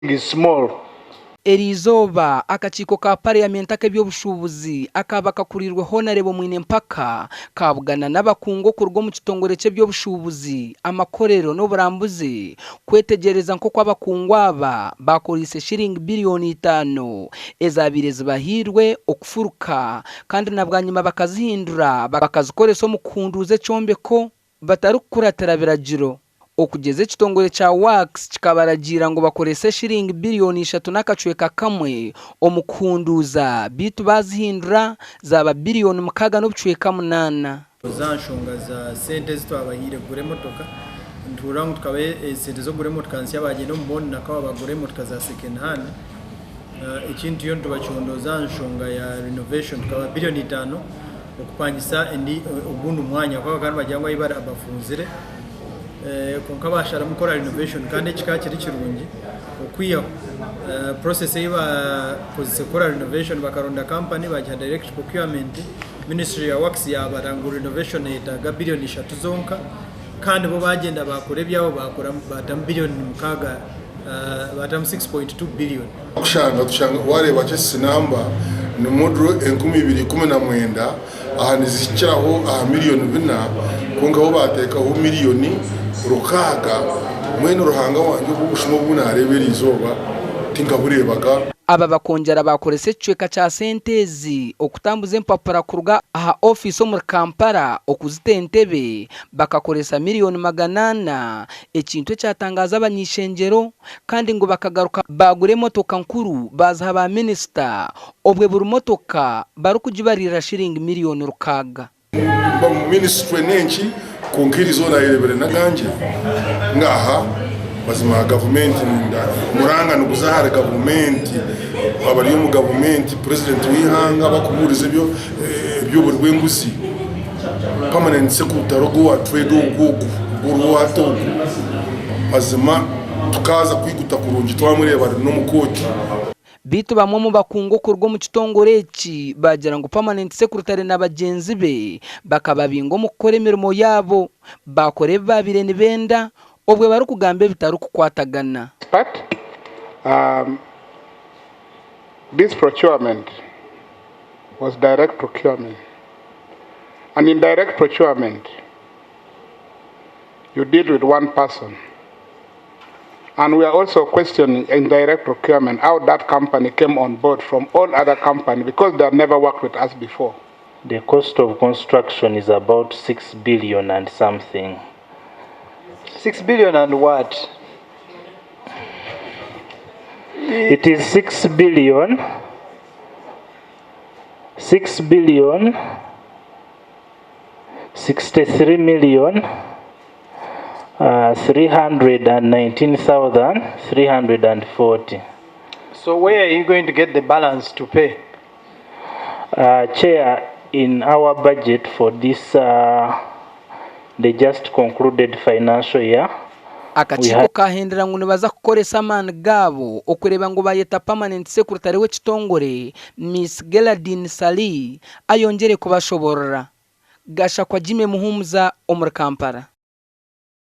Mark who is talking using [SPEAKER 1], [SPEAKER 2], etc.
[SPEAKER 1] is small.
[SPEAKER 2] Erizoba akachiko ka parliament ky'eby'obushuubuzi akaba kakurirwe honorable mwine mpaka kabugana n'abakungu kurwo mu kitongore ky'eby'obushuubuzi amakorero n'oburambuzi kwetegereza nko kw'abakungu aba bakorise shilingi biliyoni 5 ezabire zibahirwe okufuruka kandi nabwanyuma bakazihindura bakazikoresa mu kunduze cyombeko batarukuratira biragiro okugeze kitongore cha wax kikabaragira ngo bakorese shilingi biliyoni 3 n'akacweka kamwe omukunduza bitu bazihindura zaba biliyoni 6 n'obucweka 8
[SPEAKER 3] zanshonga za sente zitwabahire gure motoka ntura ngo tukabe sente zo gure motoka nsi abagenda mu nakaba bagure motoka za second hand ikintu yo tubachondo zanshonga ya renovation tukaba biliyoni 5 okupangisa endi ubuntu mwanya kwa kandi bajyangwa ibara abafunzire konka bashara mukora renovation kandi kikakiri kirungi okwiya process iba kuzikora renovation bakaronda company bajya direct procurement ministry ya works ya barangu renovation itaga biliyoni 3 zonka kandi bo bagenda bakore byabo bakora batam biliyoni 6 batam 6.2 billion
[SPEAKER 4] tushanga wareba cyese namba ni modro 2019 aha nizikiraho miliyoni 4 konka bo batekaho miliyoni rukaga mwene ruhanga wanjye ubushumo bunarebera izoba tingaburebaga
[SPEAKER 2] aba bakongera bakorese cweka cha sentezi okutambuza empapura kuruga aha office mu Kampala okuzita Entebbe bakakoresa miliyoni 800 ekintu cyatangaza abanyishengero kandi ngo bakagaruka bagure motoka nkuru baza ba minister obwe buri motoka barukujibarira shilingi miliyoni rukaga
[SPEAKER 4] mu ministry nenchi konkiri zona irebere naganje ngaha bazima government muranga no kuzahara government abari mu government president wihanga bakuburize byo burwengusi permanent secretary go trade go wato bazima tukaza kwiguta kurungi twamureba no mukoti
[SPEAKER 2] bitu bamwe mu bakungu kurwo mu kitongore eki bagira ngo permanent secretary n'abagenzi be bakababingo mukore imirimo yabo bakore babire nibenda obwe bari kugambe bitaru kukwatagana.
[SPEAKER 1] But this procurement was direct procurement, and in direct procurement you deal with one person. And we are also questioning in direct procurement how that company came on board from all other companies because they have never worked with us before.
[SPEAKER 5] The cost of construction is about 6 billion and something.
[SPEAKER 6] 6 billion and what?
[SPEAKER 5] It is 6 billion 63 million 319,340.
[SPEAKER 6] So where are you going to get the balance to pay?
[SPEAKER 5] Chair, in our budget for this the just concluded financial year,
[SPEAKER 2] akachiko kahindira ngo nibaza kukoresa man gabo okureba ngo bayeta permanent secretary we kitongore Miss Geladine Sali ayongere kubashoborera gasha kwa Jime Muhumuza omur Kampala.